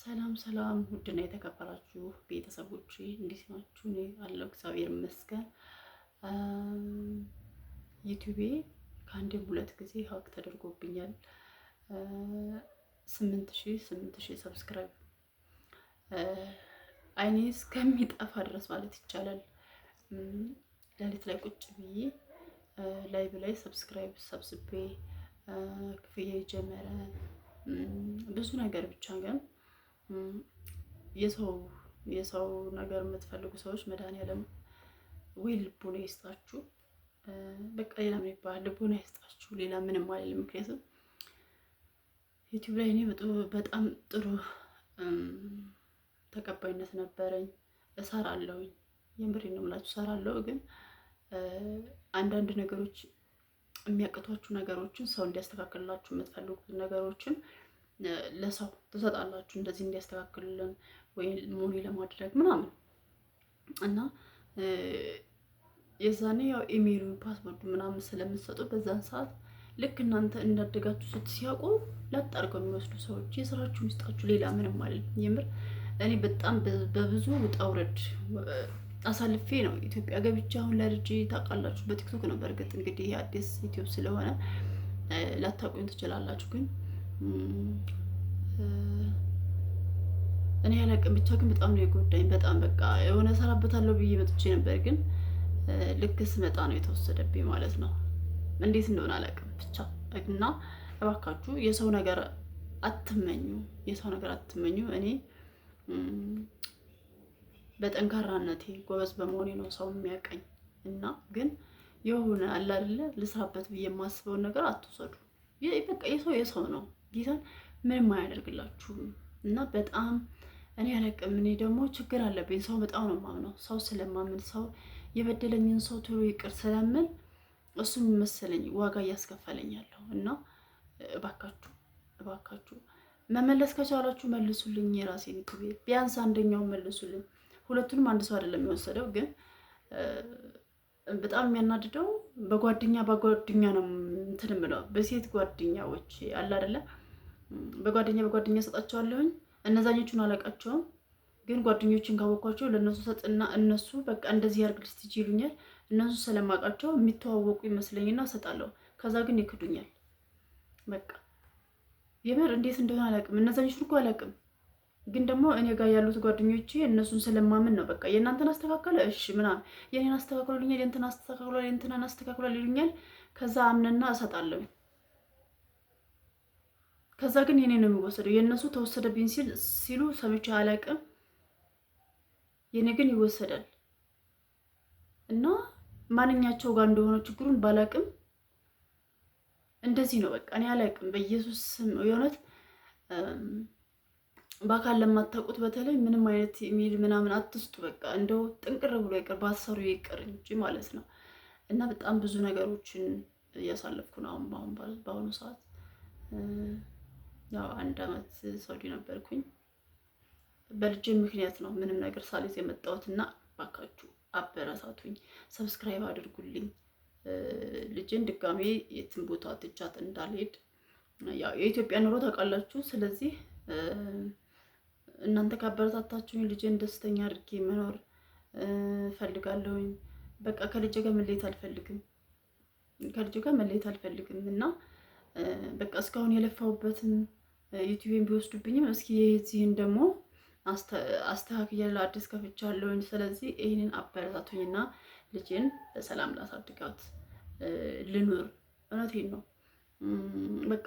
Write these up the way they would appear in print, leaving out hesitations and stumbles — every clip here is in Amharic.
ሰላም ሰላም፣ ውድና የተከበራችሁ ቤተሰቦቼ እንዴት ናችሁ? እኔ አለሁ እግዚአብሔር ይመስገን። ዩቲዩቤ ከአንድም ሁለት ጊዜ ሀክ ተደርጎብኛል። 8,000 ሰብስክራይብ አይኔ እስከሚጠፋ ድረስ ማለት ይቻላል። ሌሊት ላይ ቁጭ ብዬ ላይቭ ላይ ሰብስክራይብ ሰብስቤ ክፍያ የጀመረ ብዙ ነገር ብቻ ግን የሰው ነገር የምትፈልጉ ሰዎች መድኃኒዓለም ወይ ልቦና ይስጣችሁ። በቃ ሌላ ምን ይባላል? ልቦና ይስጣችሁ። ሌላ ምንም አይደለም። ምክንያቱም ዩቲዩብ ላይ እኔ በጣም ጥሩ ተቀባይነት ነበረኝ። እሰራለሁኝ፣ የምሬን ነው የምላችሁ እሰራለሁ። ግን አንዳንድ ነገሮች የሚያቅቷችሁ ነገሮችን ሰው እንዲያስተካክልላችሁ የምትፈልጉት ነገሮችን ለሰው ትሰጣላችሁ፣ እንደዚህ እንዲያስተካክልልን ወይ ሞኒ ለማድረግ ምናምን እና የዛኔ ያው ኢሜይሉ ፓስወርዱ ምናምን ስለምትሰጡ በዛን ሰዓት ልክ እናንተ እንዳደጋችሁ ስትሲያውቁ ላጥ አድርገው የሚወስዱ ሰዎች የስራችሁን ይስጣችሁ። ሌላ ምንም አይደለም። የምር እኔ በጣም በብዙ ውጣ ውረድ አሳልፌ ነው ኢትዮጵያ ገብቼ አሁን ለልጄ ታውቃላችሁ፣ በቲክቶክ ነው። በእርግጥ እንግዲህ አዲስ ዩቲዩብ ስለሆነ ላታውቁኝ ትችላላችሁ። ግን እኔ ያላቅም ብቻ ግን በጣም ነው የጎዳኝ። በጣም በቃ የሆነ ሰራበታለሁ ብዬ መጥቼ ነበር፣ ግን ልክ ስመጣ ነው የተወሰደብኝ ማለት ነው። እንዴት እንደሆነ አላውቅም ብቻ። እና እባካችሁ የሰው ነገር አትመኙ፣ የሰው ነገር አትመኙ። እኔ በጠንካራነቴ ጎበዝ በመሆኔ ነው ሰው የሚያቀኝ። እና ግን የሆነ አለ አይደለ ልስራበት ብዬ የማስበውን ነገር አትውሰዱ። በቃ የሰው ነው፣ ጌታን ምንም አያደርግላችሁም። እና በጣም እኔ አላውቅም። እኔ ደግሞ ችግር አለብኝ። ሰው በጣም ነው የማምነው። ሰው ስለማምን ሰው የበደለኝን ሰው ቶሎ ይቅር ስለምን እሱ መሰለኝ ዋጋ እያስከፈለኛለሁ። እና እባካችሁ መመለስ ከቻላችሁ መልሱልኝ። የራሴን ዩቲዩብ ቢያንስ አንደኛውን መልሱልኝ። ሁለቱንም አንድ ሰው አይደለም የወሰደው። ግን በጣም የሚያናድደው በጓደኛ ነው እንትን የምለው በሴት ጓደኛዎች አለ አይደለ? በጓደኛ ሰጣቸዋለሁኝ። እነዛኞቹን አላውቃቸውም፣ ግን ጓደኞችን ካወኳቸው ለእነሱ ሰጥና እነሱ በቃ እንደዚህ ያርግልሽ ትጂ ይሉኛል። እነሱ ስለማውቃቸው የሚተዋወቁ ይመስለኝና እሰጣለሁ። ከዛ ግን ይክዱኛል። በቃ የምር እንዴት እንደሆነ አላውቅም። እነዛኞቹን እኮ አላውቅም፣ ግን ደግሞ እኔ ጋር ያሉት ጓደኞቼ እነሱን ስለማምን ነው። በቃ የእናንተን አስተካከለ እሺ ምናምን፣ የኔን አስተካክሎልኛል፣ የእንትናን አስተካክሏል ይሉኛል። ከዛ አምነና እሰጣለሁ። ከዛ ግን የኔ ነው የሚወሰደው። የእነሱ ተወሰደብኝ ሲሉ ሰምቼ አላውቅም። የኔ ግን ይወሰዳል። እና ማንኛቸው ጋር እንደሆነ ችግሩን ባላውቅም እንደዚህ ነው። በቃ እኔ አላውቅም። በኢየሱስ ስም የእውነት በአካል ለማታውቁት በተለይ ምንም አይነት ኢሜል ምናምን አትስጡ። በቃ እንደው ጥንቅር ብሎ ይቅር፣ ባሰሩ ይቅር እንጂ ማለት ነው። እና በጣም ብዙ ነገሮችን እያሳለፍኩ ነው በአሁኑ ሰዓት። ያው 1 ዓመት ሳውዲ ነበርኩኝ። በልጄ ምክንያት ነው ምንም ነገር ሳልይዝ የመጣሁት። እና ባካችሁ አበረታቱኝ፣ ሰብስክራይብ አድርጉልኝ። ልጄን ድጋሜ የትም ቦታ ትቻት እንዳልሄድ። ያው የኢትዮጵያ ኑሮ ታውቃላችሁ። ስለዚህ እናንተ ካበረታታችሁኝ ልጄን ደስተኛ አድርጌ መኖር ፈልጋለሁኝ። በቃ ከልጄ ጋር መለየት አልፈልግም። እና በቃ እስካሁን የለፋሁበትን ዩቲዩብን ቢወስዱብኝም እስኪ የዚህን ደግሞ አስተካክያለሁ፣ አዲስ ከፍቻለሁኝ። ስለዚህ ይህንን አበረታቱኝና ልጄን በሰላም ላሳድጋት ልኑር። እውነቴን ነው። በቃ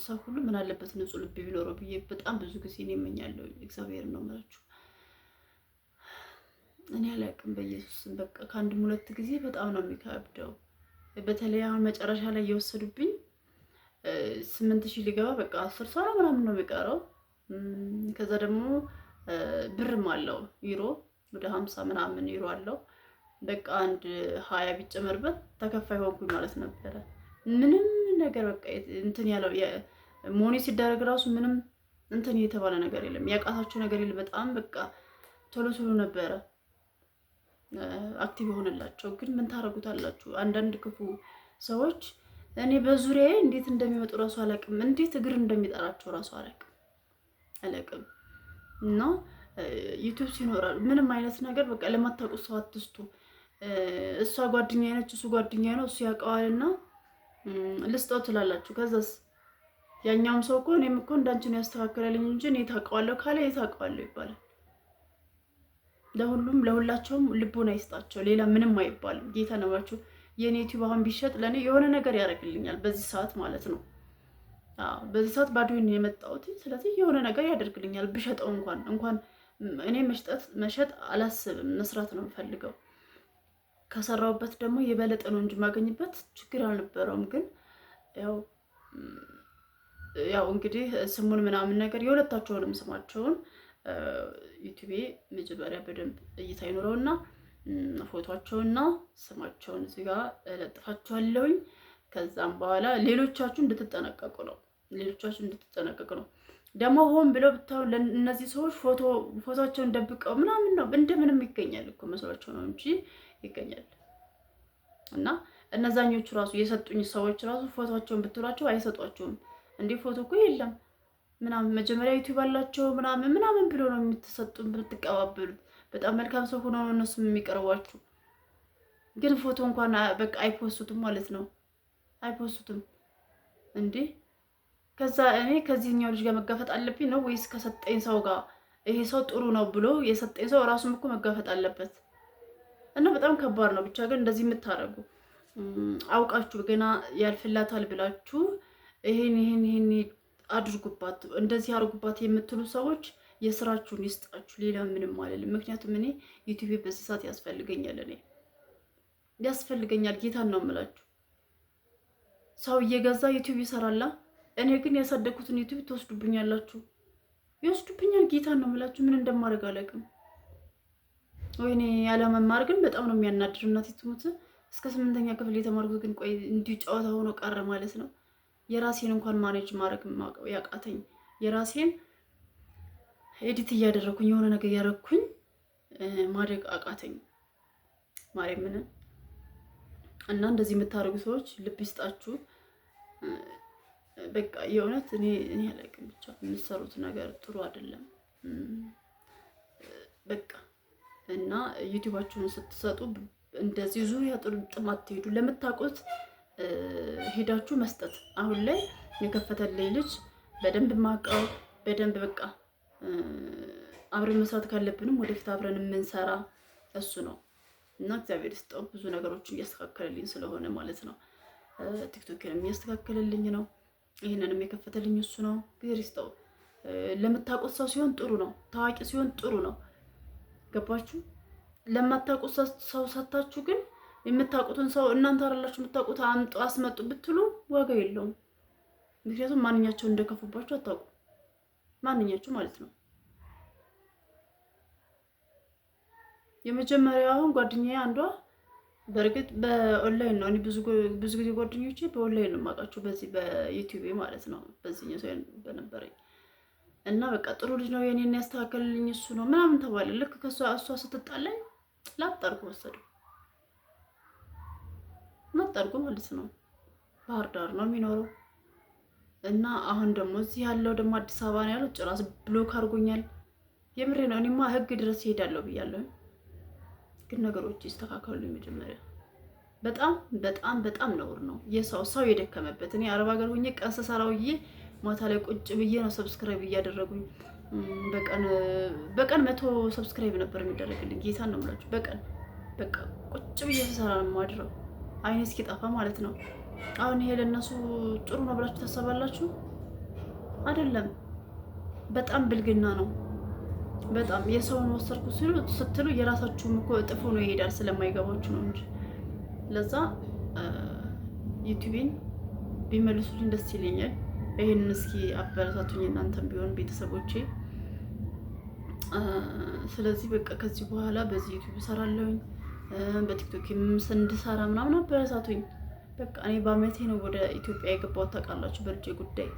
ሰው ሁሉ ምን አለበት ንጹህ ልብ ቢኖረው ብዬ በጣም ብዙ ጊዜ ነው የምኛለሁ። እግዚአብሔር ነው የምላችሁ። እኔ አላውቅም። በኢየሱስም በቃ ከአንድም 2 ጊዜ በጣም ነው የሚከብደው። በተለይ አሁን መጨረሻ ላይ እየወሰዱብኝ 8,000 ሊገባ በቃ 10 ሰው ምናምን ነው የሚቀረው። ከዛ ደግሞ ብርም አለው ዩሮ ወደ 50 ምናምን ዩሮ አለው። በቃ 20 ቢጨመርበት ተከፋይ ሆንኩኝ ማለት ነበረ። ምንም ነገር በቃ እንትን ያለው ሞኒ ሲደረግ ራሱ ምንም እንትን የተባለ ነገር የለም፣ ያቃታችሁ ነገር የለም። በጣም በቃ ቶሎ ነበረ አክቲቭ የሆነላቸው። ግን ምን ታረጉታላችሁ? አንዳንድ ክፉ ሰዎች እኔ በዙሪያዬ እንዴት እንደሚመጡ ራሱ አላውቅም፣ እንዴት እግር እንደሚጠራቸው ራሱ አላውቅም። አለቅም እና ዩቲዩብ ሲኖራል ምንም አይነት ነገር በቃ ለማታውቁት ሰው አትስቱ። እሷ ጓደኛዬ ነች፣ እሱ ጓደኛዬ ነው፣ እሱ ያውቀዋልና ልስጠው ትላላችሁ። ከዛስ ያኛውም ሰው እኮ እኔም እኮ እንዳንቺ ነው ያስተካከለልኝ እንጂ እኔ ታውቀዋለሁ ካለ የታውቀዋለሁ ይባላል። ለሁላቸውም ልቦና ይስጣቸው። ሌላ ምንም አይባልም። ጌታ ነባችሁ። የኔ ዩቲዩብ አሁን ቢሸጥ ለእኔ የሆነ ነገር ያደርግልኛል በዚህ ሰዓት ማለት ነው። በዚህ ሰዓት ባዶን የመጣሁት ስለዚህ የሆነ ነገር ያደርግልኛል። ብሸጠው እንኳን እኔ መሸጥ አላስብም፣ መስራት ነው የምፈልገው። ከሰራውበት ደግሞ የበለጠ ነው እንጂ ማገኝበት ችግር አልነበረውም። ግን ያው እንግዲህ ስሙን ምናምን ነገር የሁለታቸውንም ስማቸውን ዩቲዩብ መጀመሪያ በደንብ እይታ ይኖረውና ፎቶቸውና ስማቸውን እዚህ ጋር እለጥፋቸዋለሁኝ። ከዛም በኋላ ሌሎቻችሁ እንድትጠነቀቁ ነው። ደግሞ ሆን ብለው ብታው ለእነዚህ ሰዎች ፎቶቸውን ደብቀው ምናምን ነው እንደምንም ይገኛል እኮ መስሏቸው ነው እንጂ ይገኛል። እና እነዛኞቹ ራሱ የሰጡኝ ሰዎች ራሱ ፎቶቸውን ብትሏቸው አይሰጧቸውም። እንዲህ ፎቶ እኮ የለም ምናምን መጀመሪያ ዩቲዩብ አላቸው ምናምን ብሎ ነው የምትሰጡን ብትቀባበሉት። በጣም መልካም ሰው ሆኖ ነው እነሱም የሚቀርቧችሁ። ግን ፎቶ እንኳን በቃ አይፖስቱም ማለት ነው። አይፖስቱም እንዴ! ከዛ እኔ ከዚህኛው ልጅ ጋር መጋፈጥ አለብኝ ነው ወይስ ከሰጠኝ ሰው ጋር? ይሄ ሰው ጥሩ ነው ብሎ የሰጠኝ ሰው ራሱም እኮ መጋፈጥ አለበት። እና በጣም ከባድ ነው። ብቻ ግን እንደዚህ የምታረጉ አውቃችሁ ገና ያልፍላታል ብላችሁ ይሄን አድርጉባት፣ እንደዚህ አድርጉባት የምትሉ ሰዎች የስራችሁን ይስጣችሁ። ሌላ ምንም አይደለም። ምክንያቱም እኔ ዩቲዩብ በዚህ ሰዓት ያስፈልገኛል፣ ያስፈልገኛል። ጌታን ነው የምላችሁ። ሰው እየገዛ ዩቲዩብ ይሰራላ። እኔ ግን ያሳደኩትን ዩቲዩብ ትወስዱብኛላችሁ፣ ይወስዱብኛል። ጌታን ነው የምላችሁ። ምን እንደማደርግ አላውቅም። ወይኔ ያለመማር ግን በጣም ነው የሚያናድር። እናቴ ትሙት። እስከ 8ኛ ክፍል የተማርኩት ግን ቆይ እንዲሁ ጨዋታ ሆኖ ቀረ ማለት ነው። የራሴን እንኳን ማኔጅ ማድረግ ያቃተኝ፣ የራሴን ኤዲት እያደረኩኝ የሆነ ነገር እያደረኩኝ ማድረግ አቃተኝ ማርያምን። እና እንደዚህ የምታደርጉ ሰዎች ልብ ይስጣችሁ። በቃ የእውነት እኔ አላውቅም፣ ብቻ የምትሰሩት ነገር ጥሩ አይደለም። በቃ እና ዩቲዩባችሁን ስትሰጡ እንደዚህ ዙሪያ ጥምጥም አትሄዱ። ለምታውቁት ሄዳችሁ መስጠት። አሁን ላይ የከፈተልኝ ልጅ በደንብ ማውቀው በደንብ በቃ አብረን መስራት ካለብንም ወደፊት አብረን የምንሰራ እሱ ነው እና እግዚአብሔር ይስጠው ብዙ ነገሮችን እያስተካከለልኝ ስለሆነ ማለት ነው። ቲክቶክንም እያስተካከለልኝ ነው። ይህንንም የከፈተልኝ እሱ ነው። እግዚአብሔር ይስጠው። ለምታውቁት ሰው ሲሆን ጥሩ ነው። ታዋቂ ሲሆን ጥሩ ነው። ገባችሁ? ለማታውቁት ሰው ሰታችሁ ግን የምታውቁትን ሰው እናንተ አይደላችሁ የምታውቁት አምጡ አስመጡ ብትሉ ዋጋ የለውም። ምክንያቱም ማንኛቸው እንደከፉባችሁ አታውቁ። ማንኛቸው ማለት ነው። የመጀመሪያውን ጓደኛዬ አንዷ በእርግጥ በኦንላይን ነው። እኔ ብዙ ጊዜ ጓደኞቼ በኦንላይን ነው የማውቃቸው፣ በዚህ በዩቲዩብ ማለት ነው። በዚህኛው ሰው በነበረኝ እና በቃ ጥሩ ልጅ ነው የኔን ያስተካከልልኝ እሱ ነው ምናምን ተባለ። ልክ እሷ ስትጣላኝ ላጣርኩ ወሰደው መጣርኩ ማለት ነው። ባህር ዳር ነው የሚኖረው እና አሁን ደግሞ እዚህ ያለው ደግሞ አዲስ አበባ ነው ያለው። ጭራሽ ብሎክ አድርጎኛል። የምሬ ነው። እኔማ ህግ ድረስ ይሄዳለሁ ብያለሁ። ግን ነገሮች ይስተካከሉ። መጀመሪያ በጣም ነውር ነው ሰው የደከመበት። እኔ አረብ ሀገር ሆኜ ቀን ስሰራውዬ ማታ ላይ ቁጭ ብዬ ነው ሰብስክራይብ እያደረጉኝ። በቀን 100 ሰብስክራይብ ነበር የሚደረግልኝ። ጌታን ነው የምላችሁ። በቀን በቃ ቁጭ ብዬ ስሰራ ነው የማድረው፣ አይኔ እስኪጠፋ ማለት ነው። አሁን ይሄ ለነሱ ጥሩ ነው ብላችሁ ታስባላችሁ? አይደለም። በጣም ብልግና ነው። በጣም የሰውን ወሰርኩ ስትሉ የራሳችሁም እኮ እጥፎ ነው ይሄዳል፣ ስለማይገባችሁ ነው እንጂ። ለዛ ዩቲዩብን ቢመልሱልኝ ደስ ይለኛል። ይሄን እስኪ አበረታቱኝ እናንተም ቢሆን ቤተሰቦቼ። ስለዚህ በቃ ከዚህ በኋላ በዚህ ዩቲዩብ እሰራለሁኝ፣ በቲክቶክ እንድሰራ ምናምን አበረታቱኝ። በቃ እኔ በአመቴ ነው ወደ ኢትዮጵያ የገባሁት ታውቃላችሁ፣ በልጄ ጉዳይ።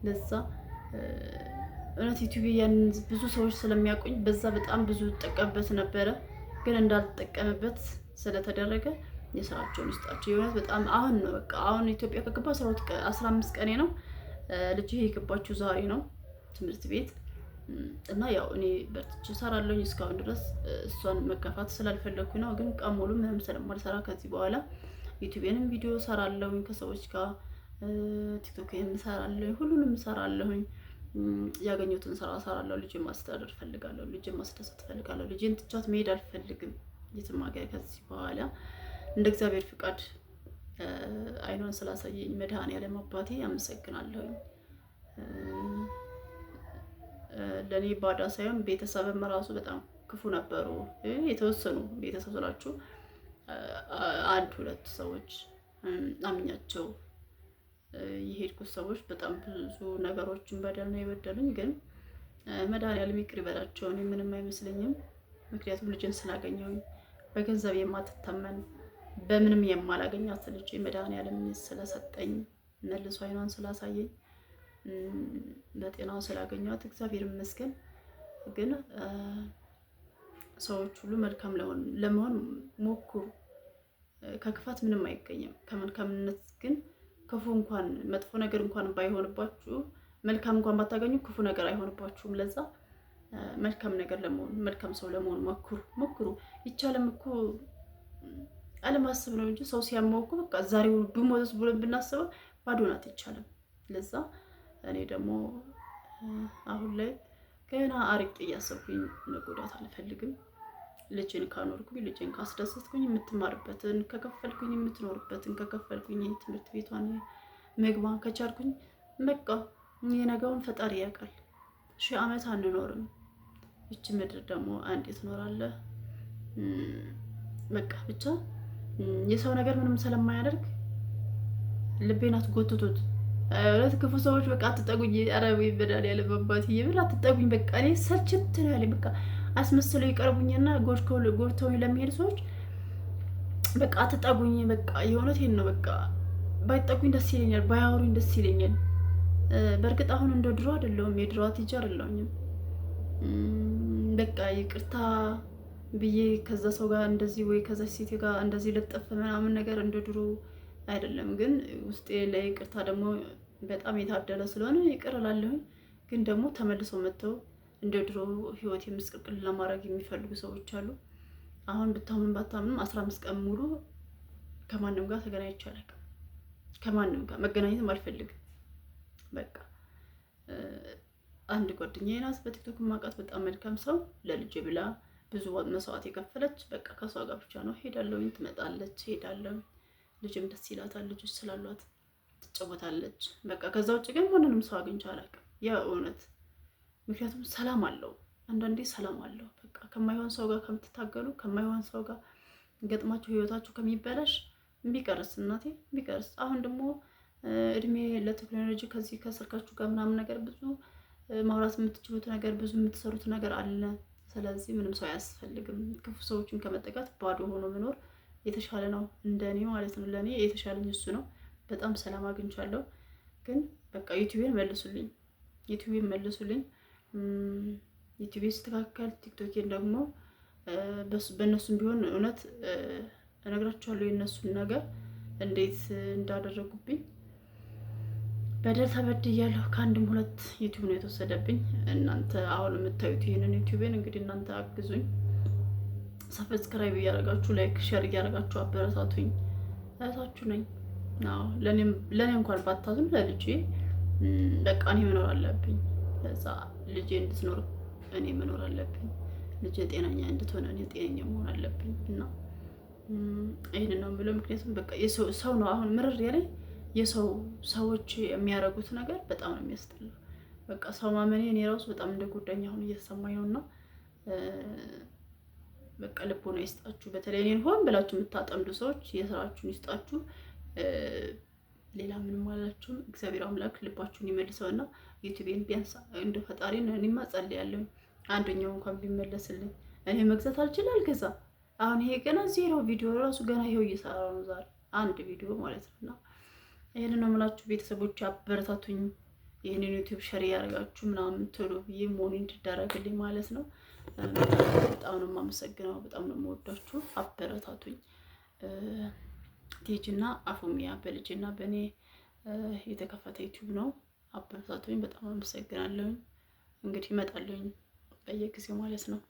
ለዛ እውነት ዩቲዩብ ያን ብዙ ሰዎች ስለሚያውቁኝ በዛ በጣም ብዙ ተጠቀምበት ነበረ፣ ግን እንዳልተጠቀምበት ስለተደረገ የስራቸውን ይስጣቸው። የእውነት በጣም አሁን ነው በቃ አሁን ኢትዮጵያ ከገባ 15 ቀኔ ነው። ልጅ የገባችው ዛሬ ነው ትምህርት ቤት እና ያው እኔ በርትቼ እሰራለሁኝ እስካሁን ድረስ እሷን መጋፋት ስላልፈለግኩ ነው። ግን ቀን ሙሉ ምንም ስለማልሰራ ከዚህ በኋላ ዩቲዩብንም ቪዲዮ እሰራለሁኝ ከሰዎች ጋር ቲክቶክም እሰራለሁኝ፣ ሁሉንም እሰራለሁኝ። ያገኘሁትን ስራ እሰራለሁ። ልጄን ማስተዳደር እፈልጋለሁ። ልጄን ማስደሰት እፈልጋለሁ። ልጄን ትቻት መሄድ አልፈልግም የትም ሀገር ከዚህ በኋላ እንደ እግዚአብሔር ፍቃድ አይኗን ስላሳየኝ መድኃኔዓለም አባቴ አመሰግናለሁኝ። ለእኔ ባዳ ሳይሆን ቤተሰብም ራሱ በጣም ክፉ ነበሩ። የተወሰኑ ቤተሰብ ስላችሁ አንድ ሁለት ሰዎች አምኛቸው የሄድኩት ሰዎች በጣም ብዙ ነገሮችን በደል ነው የበደሉኝ። ግን መድኃኒዓለም ይቅር ይበላቸው። እኔ ምንም አይመስለኝም። ምክንያቱም ልጅን ስላገኘሁኝ በገንዘብ የማትተመን በምንም የማላገኛት ልጅ መድኃኒዓለም ስለሰጠኝ መልሶ አይኗን ስላሳየኝ በጤናው ስላገኘኋት እግዚአብሔር ይመስገን። ግን ሰዎች ሁሉ መልካም ለመሆን ሞክሩ። ከክፋት ምንም አይገኝም። ከመልካምነት ግን ክፉ እንኳን መጥፎ ነገር እንኳን ባይሆንባችሁ መልካም እንኳን ባታገኙ ክፉ ነገር አይሆንባችሁም። ለዛ መልካም ነገር ለመሆን መልካም ሰው ለመሆን ሞክሩ። ይቻለም እኮ አለማሰብ ነው እንጂ ሰው ሲያማው እኮ በቃ ዛሬው ብሞትስ ብሎ ብናስበው ባዶ ናት። ይቻለም። ለዛ እኔ ደግሞ አሁን ላይ ገና አርቄ እያሰብኩኝ መጎዳት አልፈልግም። ልጅን ካኖርኩኝ ልጅን ካስደሰትኩኝ የምትማርበትን ከከፈልኩኝ የምትኖርበትን ከከፈልኩኝ ትምህርት ቤቷን መግባን ከቻልኩኝ በቃ የነገውን ፈጣሪ ያውቃል። 1000 ዓመት አንኖርም። ይቺ ምድር ደግሞ አንዴ ትኖራለህ። በቃ ብቻ የሰው ነገር ምንም ስለማያደርግ ልቤን አትጎትቱት። እውነት ክፉ ሰዎች በቃ አትጠጉኝ። አረብ ይበዳል ያለ መባት ይብል አትጠጉኝ። በቃ እኔ ሰልችት ነው ያለኝ። በቃ አስመስለው ይቀርቡኝና ጎድተውኝ ለሚሄድ ሰዎች በቃ አትጠጉኝ። በቃ የእውነቴን ነው። በቃ ባይጠጉኝ ደስ ይለኛል፣ ባያወሩኝ ደስ ይለኛል። በእርግጥ አሁን እንደ ድሮ አይደለሁም፣ የድሮ ቲቸር አይደለሁም። በቃ ይቅርታ ብዬ ከዛ ሰው ጋር እንደዚህ ወይ ከዛ ሴት ጋር እንደዚህ ልጠፍ ምናምን ነገር እንደ ድሮ አይደለም። ግን ውስጤ ለይቅርታ ደግሞ በጣም የታደለ ስለሆነ ይቅር እላለሁኝ። ግን ደግሞ ተመልሰው መጥተው እንደ ድሮ ህይወት የምስቅልቅል ለማድረግ የሚፈልጉ ሰዎች አሉ። አሁን ብታምን ባታምንም 15 ቀን ሙሉ ከማንም ጋር ተገናኝቼ አላውቅም። ከማንም ጋር መገናኘትም አልፈልግም። በቃ አንድ ጓደኛዬ ናት በቲክቶክ ማውቃት በጣም መልካም ሰው ለልጄ ብላ ብዙ መስዋዕት የከፈለች በቃ ከሷ ጋር ብቻ ነው ሄዳለሁኝ። ትመጣለች፣ ሄዳለሁ። ልጅም ደስ ይላታል። ልጆች ስላሏት ትጫወታለች። በቃ ከዛ ውጭ ግን ማንንም ሰው አግኝቼ አላውቅም የእውነት። ምክንያቱም ሰላም አለው፣ አንዳንዴ ሰላም አለው። በቃ ከማይሆን ሰው ጋር ከምትታገሉ፣ ከማይሆን ሰው ጋር ገጥማችሁ ህይወታችሁ ከሚበላሽ ቢቀርስ እናቴ ቢቀርስ። አሁን ደግሞ እድሜ ለቴክኖሎጂ ከዚህ ከስልካችሁ ጋር ምናምን ነገር ብዙ ማውራት የምትችሉት ነገር ብዙ የምትሰሩት ነገር አለ። ስለዚህ ምንም ሰው አያስፈልግም። ክፉ ሰዎችን ከመጠቃት ባዶ ሆኖ መኖር የተሻለ ነው፣ እንደኔ ማለት ነው። ለኔ የተሻለኝ እሱ ነው። በጣም ሰላም አግኝቻለሁ። ግን በቃ ዩቲዩብን መልሱልኝ፣ ዩቲዩብን መልሱልኝ። ዩቲዩብ ስተካከል ቲክቶኬን ደግሞ በእነሱም ቢሆን እውነት እነግራቸዋለሁ የእነሱን ነገር እንዴት እንዳደረጉብኝ። በደል ተበድያለሁ። ከአንድም ሁለት ዩቲዩብ ነው የተወሰደብኝ። እናንተ አሁን የምታዩት ይህንን ዩቲዩብን እንግዲህ እናንተ አግዙኝ። ሰብስክራይብ እያደረጋችሁ ላይክ፣ ሼር እያደረጋችሁ አበረታቱኝ። እህታችሁ ነኝ። አዎ ለኔ እንኳን ባታዝኑ ለልጄ በቃ እኔ መኖር አለብኝ። ለዛ ልጄ እንድትኖር እኔ መኖር አለብኝ። ልጄ ጤነኛ እንድትሆን እኔ ጤነኛ መሆን አለብኝ። እና ይሄን ነው የምለው። ምክንያቱም በቃ ሰው ነው አሁን ምርር ያለኝ ሰዎች የሚያደርጉት ነገር በጣም ነው የሚያስጠላው። በቃ ሰው ማመኔ እኔ ራሱ በጣም እንደጎዳኝ አሁን እየተሰማኝ ነውና በቃ ልቦና ይስጣችሁ። በተለይ እኔን ሆን ብላችሁ የምታጠምዱ ሰዎች የስራችሁን ይስጣችሁ። ሌላ ምንም አላችሁም። እግዚአብሔር አምላክ ልባችሁን ይመልሰውና ዩቲዩብን ቢያንስ እንደ ፈጣሪን እኔማ ጸልያለሁ አንደኛው እንኳን ቢመለስልኝ። እኔ መግዛት አልገዛ። አሁን ይሄ ገና ዜሮ ቪዲዮ ራሱ ገና ይሄው እየሰራው ነው ዛሬ አንድ ቪዲዮ ማለት ነውና ይሄን ነው የምላችሁ ቤተሰቦች፣ አበረታቱኝ። ይሄንን ዩቲዩብ ሸር ያደርጋችሁ ምናምን ቶሎ ብዬ ሞኒ እንድዳረግልኝ ማለት ነው። በጣም ነው የማመሰግነው። በጣም ነው የምወዳችሁ። አበረታቱኝ። ቲጂና አፉሚያ በልጅና በእኔ የተከፈተ ዩቲዩብ ነው። አበረታቱኝ። በጣም አመሰግናለሁ። እንግዲህ እመጣለሁኝ በየጊዜው ማለት ነው።